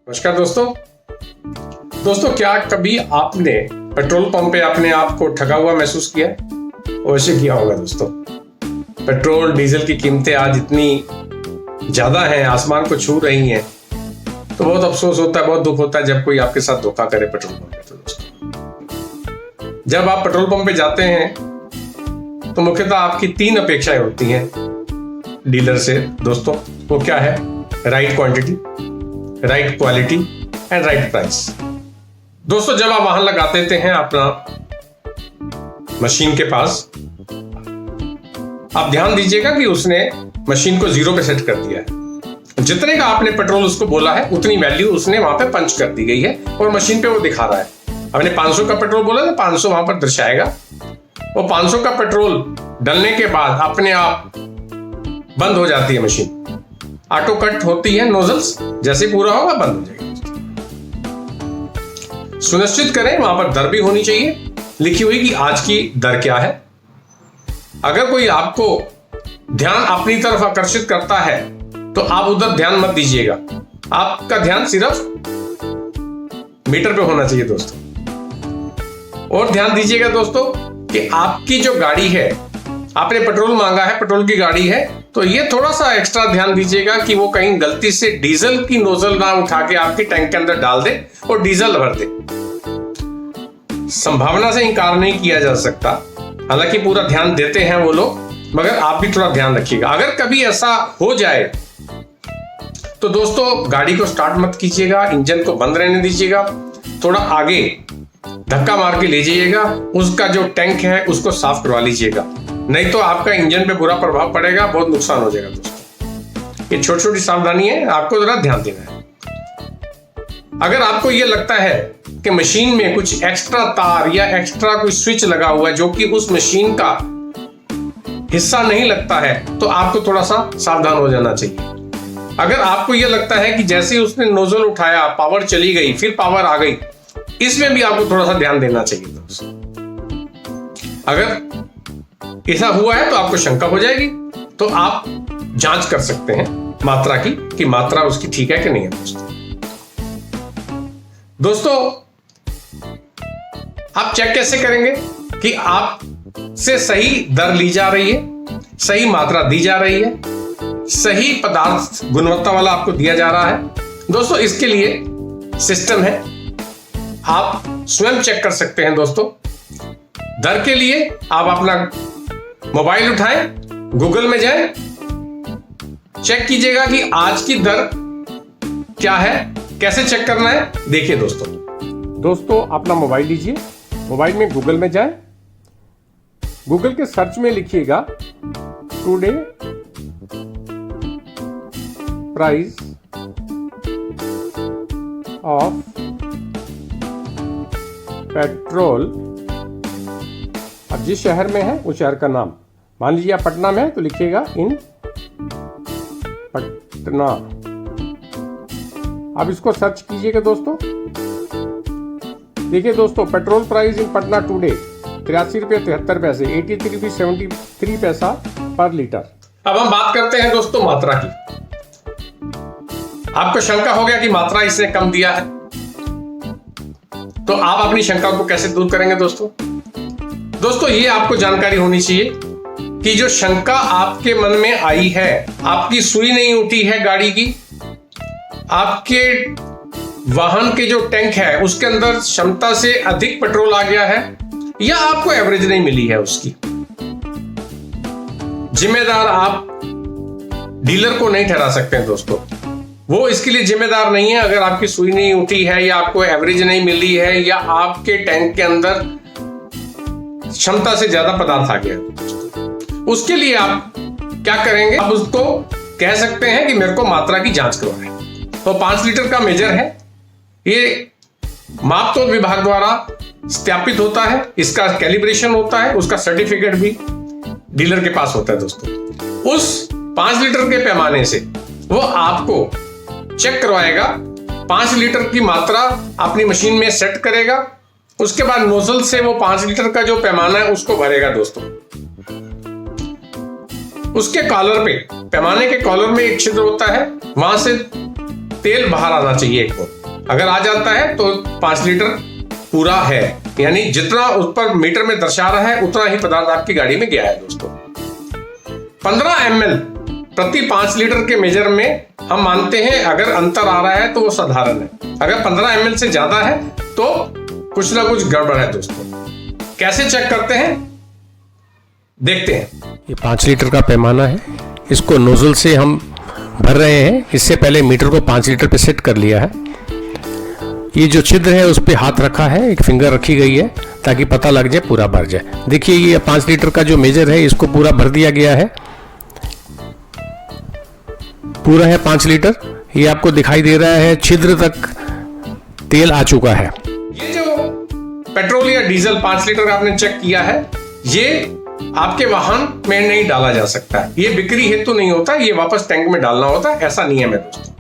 नमस्कार दोस्तों, क्या कभी आपने पेट्रोल पंप पे अपने आप को ठगा हुआ महसूस किया है? अवश्य किया होगा दोस्तों। पेट्रोल डीजल की कीमतें आज इतनी ज्यादा हैं, आसमान को छू रही हैं, तो बहुत अफसोस होता है, बहुत दुख होता है जब कोई आपके साथ धोखा करे पेट्रोल पंप पे। तो दोस्तों, जब आप पेट्रोल पंप पे जाते हैं तो मुख्यतः आपकी 3 अपेक्षाएं होती हैं डीलर से दोस्तों। वो क्या है? Right quantity, right quality and right price. दोस्तों, जब आप वाहन लगा देते हैं अपना मशीन के पास, आप ध्यान दीजिएगा कि उसने मशीन को 0 पे सेट कर दिया है। जितने का आपने पेट्रोल उसको बोला है उतनी वैल्यू उसने वहां पे पंच कर दी गई है और मशीन पे वो दिखा रहा है। आपने 500 का पेट्रोल बोला तो 500 वहां पर दर्शाएगा। वो 500 का पेट्रोल डलने के बाद अपने आप बंद हो जाती है मशीन, ऑटो कट होती है नोजल्स, जैसे पूरा होगा बंद हो जाएगी। सुनिश्चित करें वहां पर दर भी होनी चाहिए लिखी हुई कि आज की दर क्या है। अगर कोई आपको ध्यान अपनी तरफ आकर्षित करता है तो आप उधर ध्यान मत दीजिएगा, आपका ध्यान सिर्फ मीटर पे होना चाहिए दोस्तों। और ध्यान दीजिएगा दोस्तों कि आपकी जो गाड़ी है, आपने पेट्रोल मांगा है, पेट्रोल की गाड़ी है, तो ये थोड़ा सा एक्स्ट्रा ध्यान दीजिएगा कि वो कहीं गलती से डीजल की नोजल ना उठा के आपकी टैंक के अंदर डाल दे और डीजल भर दे। संभावना से इंकार नहीं किया जा सकता, हालांकि पूरा ध्यान देते हैं वो लोग, मगर आप भी थोड़ा ध्यान रखिएगा। अगर कभी ऐसा हो जाए तो दोस्तों गाड़ी को स्टार्ट मत कीजिएगा, इंजन को बंद रहने दीजिएगा, थोड़ा आगे धक्का मार के ले जाइएगा, उसका जो टैंक है उसको साफ करवा लीजिएगा, नहीं तो आपका इंजन पे बुरा प्रभाव पड़ेगा, बहुत नुकसान हो जाएगा दोस्तों। ये छोटी छोटी सावधानी है, आपको जरा ध्यान देना है। अगर आपको ये लगता है कि मशीन में कुछ एक्स्ट्रा तार या एक्स्ट्रा कोई स्विच लगा हुआ है जो कि उस मशीन का हिस्सा नहीं लगता है, तो आपको थोड़ा सा सावधान हो जाना चाहिए। अगर आपको ये लगता है कि जैसे ही उसने नोजल उठाया पावर चली गई, फिर पावर आ गई, इसमें भी आपको थोड़ा सा ध्यान देना चाहिए दोस्तों। अगर ऐसा हुआ है तो आपको शंका हो जाएगी, तो आप जांच कर सकते हैं मात्रा की, कि मात्रा उसकी ठीक है कि नहीं है दोस्तों। आप चेक कैसे करेंगे कि आप से सही दर ली जा रही है, सही मात्रा दी जा रही है, सही पदार्थ गुणवत्ता वाला आपको दिया जा रहा है? दोस्तों, इसके लिए सिस्टम है, आप स्वयं चेक कर सकते हैं दोस्तों। दर के लिए आप अपना मोबाइल उठाएं, गूगल में जाएं, चेक कीजिएगा कि आज की दर क्या है। कैसे चेक करना है देखिए दोस्तों, अपना मोबाइल लीजिए, मोबाइल में गूगल में जाएं, गूगल के सर्च में लिखिएगा टुडे प्राइस ऑफ पेट्रोल। अब जिस शहर में है उस शहर का नाम, मान लीजिए आप पटना में है तो लिखिएगा इन पटना। अब इसको सर्च कीजिएगा दोस्तों। देखिए दोस्तों, petrol price in Patna today 83 रुपये 73 पैसे, 83.73 पैसा पर लीटर। अब हम बात करते हैं दोस्तों मात्रा की। आपको शंका हो गया कि मात्रा इसने कम दिया है, तो आप अपनी शंका को कैसे दूर करेंगे दोस्तों, ये आपको जानकारी होनी चाहिए कि जो शंका आपके मन में आई है, आपकी सुई नहीं उठी है गाड़ी की, आपके वाहन के जो टैंक है उसके अंदर क्षमता से अधिक पेट्रोल आ गया है, या आपको एवरेज नहीं मिली है, उसकी जिम्मेदार आप डीलर को नहीं ठहरा सकते हैं दोस्तों। वो इसके लिए जिम्मेदार नहीं है अगर आपकी सुई नहीं उठी है, या आपको एवरेज नहीं मिली है, या आपके टैंक के अंदर क्षमता से ज्यादा पदार्थ आ गया। उसके लिए आप क्या करेंगे? आप उसको कह सकते हैं कि मेरे को मात्रा की जांच करवाएं। तो 5 लीटर का मेजर है, ये माप तौल विभाग द्वारा सत्यापित होता है, इसका कैलिब्रेशन होता है, उसका सर्टिफिकेट भी डीलर के पास होता है दोस्तों। उस 5 लीटर के पैमाने से वो आपको चेक करवाएगा, 5 लीटर की मात्रा अपनी मशीन में सेट करेगा, उसके बाद नोजल से वो 5 लीटर का जो पैमाना है उसको भरेगा दोस्तों। उसके कॉलर पे, पैमाने के कॉलर में एक छिद्र होता है, वहां से तेल बाहर आना चाहिए एक और। अगर आ जाता है तो 5 लीटर पूरा है, यानी जितना उस पर मीटर में दर्शा रहा है उतना ही पदार्थ आपकी गाड़ी में गया है दोस्तों। 15 ml प्रति 5 लीटर के मेजर में हम मानते हैं अगर अंतर आ रहा है तो वो साधारण है। अगर 15 ml से ज्यादा है तो कुछ ना कुछ गड़बड़ है दोस्तों। कैसे चेक करते हैं देखते हैं। ये 5 लीटर का पैमाना है, इसको नोजल से हम भर रहे हैं। इससे पहले मीटर को 5 लीटर पे सेट कर लिया है। ये जो छिद्र है उस पे हाथ रखा है, एक फिंगर रखी गई है ताकि पता लग जाए पूरा भर जाए। देखिए ये 5 लीटर का जो मेजर है इसको पूरा भर दिया गया है, पूरा है 5 लीटर। ये आपको दिखाई दे रहा है छिद्र तक तेल आ चुका है। ये जो पेट्रोल या डीजल 5 लीटर का आपने चेक किया है, ये आपके वाहन में नहीं डाला जा सकता है। ये बिक्री हेतु नहीं होता, ये वापस टैंक में डालना होता है, ऐसा नियम है दोस्तों।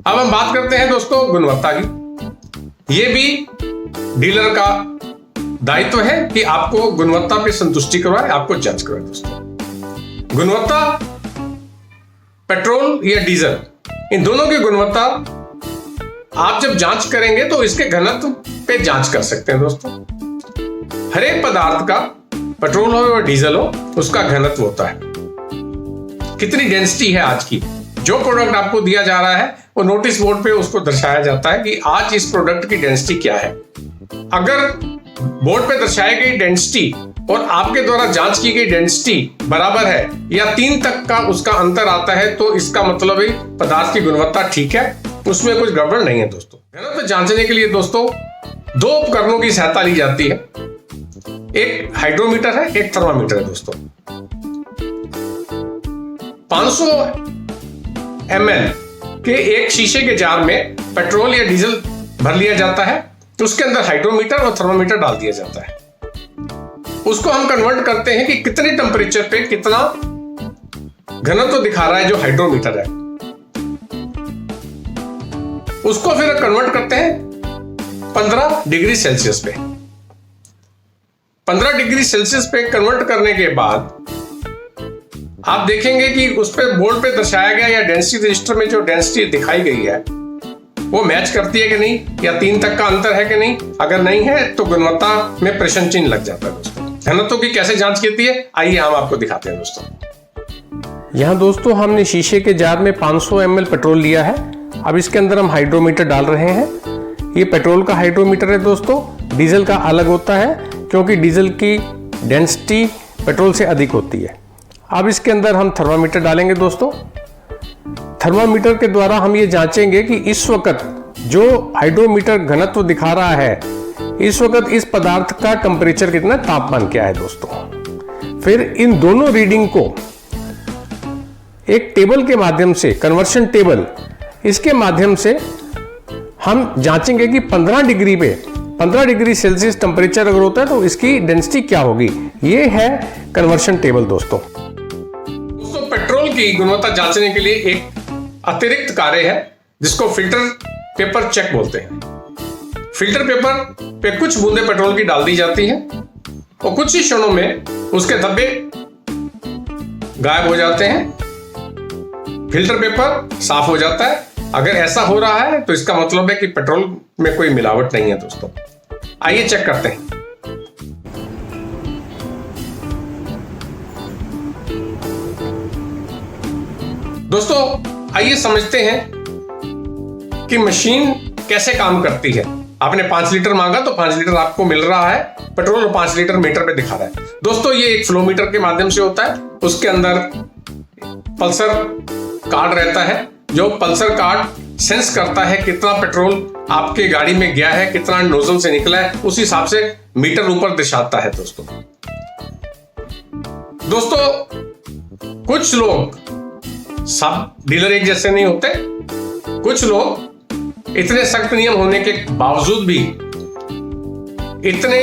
अब हम बात करते हैं दोस्तों गुणवत्ता की। ये भी डीलर का दायित्व है कि आपको गुणवत्ता पे संतुष्टि करवाए, आपको जांच करवाए दोस्तों। गुणवत्ता पेट्रोल या डीजल, इन दोनों की गुणवत्ता आप जब जांच करेंगे तो इसके घनत्व पे जांच कर सकते हैं दोस्तों। हर एक पदार्थ का, पेट्रोल हो या डीजल हो, उसका घनत्व होता है। कितनी डेंसिटी है आज की, जो प्रोडक्ट आपको दिया जा रहा है वो नोटिस बोर्ड पे उसको दर्शाया जाता है कि आज इस प्रोडक्ट की डेंसिटी क्या है। अगर बोर्ड पे दर्शाई गई डेंसिटी और आपके द्वारा जांच की गई डेंसिटी बराबर है या 3 तक का उसका अंतर आता है तो इसका मतलब है पदार्थ की गुणवत्ता ठीक है, उसमें कुछ गड़बड़ नहीं है दोस्तों। घनत्व जांचने के लिए दोस्तों 2 उपकरणों की सहायता ली जाती है। एक हाइड्रोमीटर है, एक थर्मामीटर है दोस्तों। 500 ml के एक शीशे के जार में पेट्रोल या डीजल भर लिया जाता है, तो उसके अंदर हाइड्रोमीटर और थर्मामीटर डाल दिया जाता है। उसको हम कन्वर्ट करते हैं कि कितने टेंपरेचर पे कितना घनत्व दिखा रहा है जो हाइड्रोमीटर है। उसको फिर कन्वर्ट करते हैं 15 डिग्री सेल्सियस पे। 15 डिग्री सेल्सियस पे कन्वर्ट करने के बाद आप देखेंगे कि उस पे बोर्ड पे दर्शाया गया या डेंसिटी रजिस्टर में जो डेंसिटी दिखाई गई है वो मैच करती है कि नहीं, या 3 तक का अंतर है कि नहीं। अगर नहीं है तो गुणवत्ता में प्रश्न चिन्ह लग जाता है दोस्तों। घनत्व की कैसे जांच की है, आइए हम आपको दिखाते हैं दोस्तों। यहाँ दोस्तों हमने शीशे के जार में 500 ml पेट्रोल लिया है। अब इसके अंदर हम हाइड्रोमीटर डाल रहे हैं। ये पेट्रोल का हाइड्रोमीटर है दोस्तों, डीजल का अलग होता है क्योंकि डीजल की डेंसिटी पेट्रोल से अधिक होती है। अब इसके अंदर हम थर्मामीटर डालेंगे दोस्तों। थर्मामीटर के द्वारा हम ये जांचेंगे कि इस वक्त जो हाइड्रोमीटर घनत्व दिखा रहा है, इस वक्त इस पदार्थ का टेम्परेचर कितना, तापमान क्या है दोस्तों। फिर इन दोनों रीडिंग को एक टेबल के माध्यम से, कन्वर्शन टेबल, इसके माध्यम से हम जांचेंगे कि 15 डिग्री पे 15 डिग्री सेल्सियस टेम्परेचर अगर होता है तो इसकी डेंसिटी क्या होगी। ये है कन्वर्शन टेबल दोस्तों। पेट्रोल की गुणवत्ता जांचने के लिए एक अतिरिक्त कार्य है जिसको फिल्टर पेपर चेक बोलते हैं। फिल्टर पेपर पे कुछ बूंदे पेट्रोल की डाल दी जाती है और कुछ ही क्षणों में उसके धब्बे गायब हो जाते हैं, फिल्टर पेपर साफ हो जाता है। अगर ऐसा हो रहा है तो इसका मतलब है कि पेट्रोल में कोई मिलावट नहीं है दोस्तों। आइए चेक करते हैं। दोस्तों आइए समझते हैं कि मशीन कैसे काम करती है। आपने 5 लीटर मांगा तो 5 लीटर आपको मिल रहा है, पेट्रोल 5 लीटर मीटर पे दिखा रहा है दोस्तों। ये एक फ्लो मीटर के माध्यम से होता है। उसके अंदर पल्सर कार्ड रहता है, जो पल्सर कार्ड सेंस करता है कितना पेट्रोल आपके गाड़ी में गया है, कितना नोजल से निकला है, उस हिसाब से मीटर ऊपर दर्शाता है दोस्तों। कुछ लोग, सब डीलर एक जैसे नहीं होते, कुछ लोग इतने सख्त नियम होने के बावजूद भी, इतने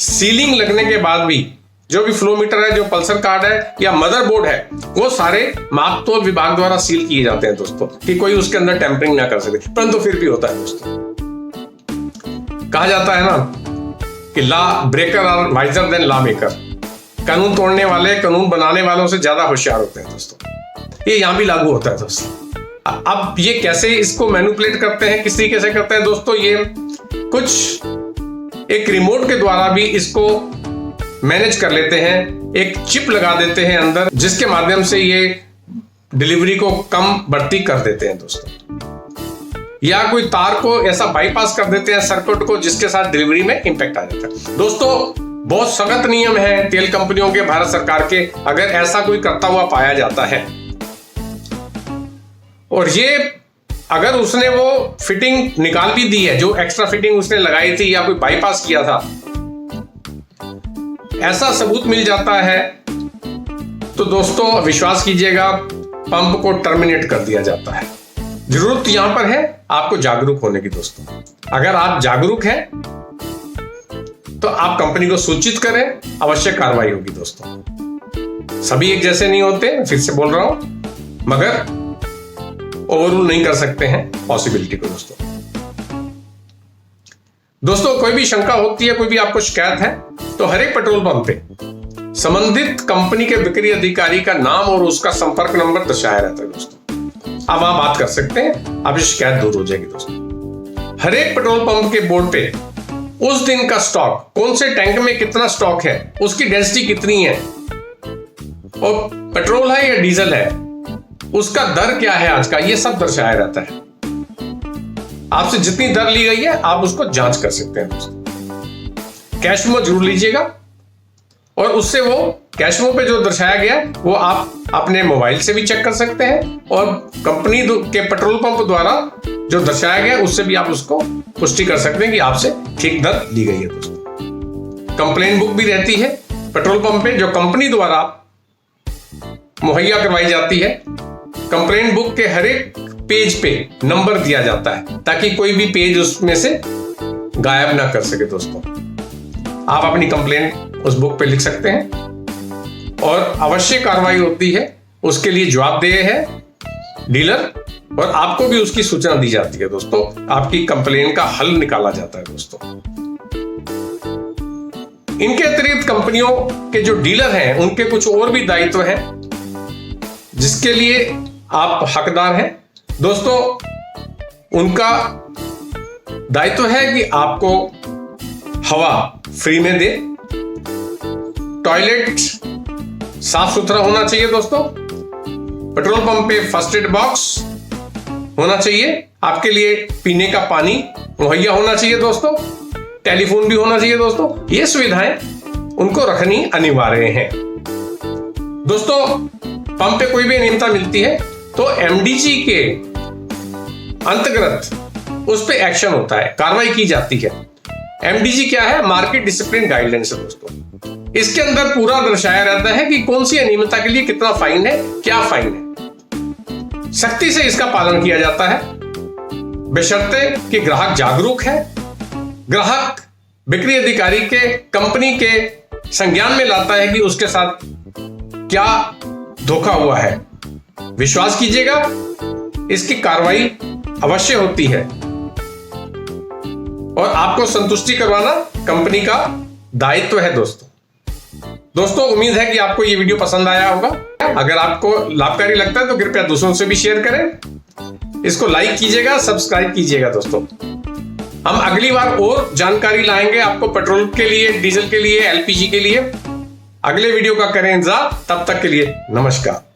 सीलिंग लगने के बाद भी, जो भी फ्लो मीटर है, जो पल्सर कार्ड है या मदरबोर्ड है, वो सारे माप तोल विभाग द्वारा सील किए जाते हैं दोस्तों कि कोई उसके अंदर टेम्परिंग ना कर सके, परंतु फिर भी होता है दोस्तों। कहा जाता है ना कि law breaker are wiser than law maker. कानून तोड़ने वाले कानून बनाने वालों से ज्यादा होशियार होते हैं दोस्तों। ये यहां भी लागू होता है दोस्तों। अब ये कैसे इसको मैनिपुलेट करते हैं, किस तरीके से करते हैं दोस्तों, ये कुछ एक रिमोट के द्वारा भी इसको मैनेज कर लेते हैं। एक चिप लगा देते हैं अंदर, जिसके माध्यम से ये डिलीवरी को कम बढ़ती कर देते हैं दोस्तों, या कोई तार को ऐसा बाईपास कर देते हैं सर्किट को, जिसके साथ डिलीवरी में इंपैक्ट आ जाता है। दोस्तों बहुत सख्त नियम है तेल कंपनियों के, भारत सरकार के, अगर ऐसा कोई करता हुआ पाया जाता है और ये अगर उसने वो फिटिंग निकाल भी दी है, जो एक्स्ट्रा फिटिंग उसने लगाई थी या कोई बाईपास किया था, ऐसा सबूत मिल जाता है तो दोस्तों विश्वास कीजिएगा पंप को टर्मिनेट कर दिया जाता है। जरूरत यहां पर है आपको जागरूक होने की दोस्तों। अगर आप जागरूक हैं तो आप कंपनी को सूचित करें, आवश्यक कार्रवाई होगी दोस्तों। सभी एक जैसे नहीं होते, फिर से बोल रहा हूं, मगर ओवररूल नहीं कर सकते हैं पॉसिबिलिटी को दोस्तों। कोई भी शंका होती है, कोई भी आपको शिकायत है, तो हर एक पेट्रोल पंप पे संबंधित कंपनी के बिक्री अधिकारी का नाम और उसका संपर्क नंबर दर्शाया रहता है दोस्तों। आप वहां बात कर सकते हैं, आपकी शिकायत दूर हो जाएगी दोस्तों। हर एक पेट्रोल पंप के बोर्ड पे उस दिन का स्टॉक, कौन से टैंक में कितना स्टॉक है, उसकी डेंसिटी कितनी है, और पेट्रोल है या डीजल है, उसका दर क्या है आज का, ये सब दर्शाया रहता है। आपसे जितनी दर ली गई है आप उसको जांच कर सकते हैं दोस्तों। कैश मेमो जरूर लीजिएगा, और उससे वो कैश मेमो पे जो दर्शाया गया वो आप अपने मोबाइल से भी चेक कर सकते हैं, और कंपनी के पेट्रोल पंप द्वारा जो दर्शाया गया उससे भी आप उसको पुष्टि कर सकते हैं कि आपसे ठीक दर ली गई है दोस्तों। कंप्लेन बुक भी रहती है पेट्रोल पंप पे, जो कंपनी द्वारा मुहैया करवाई जाती है। कंप्लेन बुक के हर एक पेज पे नंबर दिया जाता है, ताकि कोई भी पेज उसमें से गायब ना कर सके दोस्तों। आप अपनी कंप्लेन उस बुक पे लिख सकते हैं, और अवश्य कार्रवाई होती है, उसके लिए जवाबदेह है डीलर, और आपको भी उसकी सूचना दी जाती है दोस्तों। आपकी कंप्लेन का हल निकाला जाता है दोस्तों। इनके अतिरिक्त कंपनियों के जो डीलर हैं उनके कुछ और भी दायित्व हैं, जिसके लिए आप हकदार हैं दोस्तों। उनका दायित्व है कि आपको हवा फ्री में दे, टॉयलेट साफ सुथरा होना चाहिए दोस्तों, पेट्रोल पंप पे फर्स्ट एड बॉक्स होना चाहिए, आपके लिए पीने का पानी मुहैया होना चाहिए दोस्तों, टेलीफोन भी होना चाहिए दोस्तों। ये सुविधाएं उनको रखनी अनिवार्य है दोस्तों। पंप पे कोई भी अनियमितता मिलती है तो एमडीजी के अंतर्गत उस पे एक्शन होता है, कार्रवाई की जाती है। एमडीजी क्या है? मार्केट डिसिप्लिन गाइडलाइंस है दोस्तों। इसके अंदर पूरा दर्शाया रहता है कि कौन सी अनियमितता के लिए कितना फाइन है, क्या फाइन है। सख्ती से इसका पालन किया जाता है, बशर्ते कि ग्राहक जागरूक है, ग्राहक बिक्री अधिकारी के कंपनी के संज्ञान में लाता है कि उसके साथ क्या धोखा हुआ है। विश्वास कीजिएगा, इसकी कार्रवाई अवश्य होती है, और आपको संतुष्टि करवाना कंपनी का दायित्व है दोस्तों। उम्मीद है कि आपको ये वीडियो पसंद आया होगा। अगर आपको लाभकारी लगता है तो कृपया दूसरों से भी शेयर करें, इसको लाइक कीजिएगा, सब्सक्राइब कीजिएगा दोस्तों। हम अगली बार और जानकारी लाएंगे आपको पेट्रोल के लिए, डीजल के लिए, एलपीजी के लिए। अगले वीडियो का करें इंतजार, तब तक के लिए नमस्कार।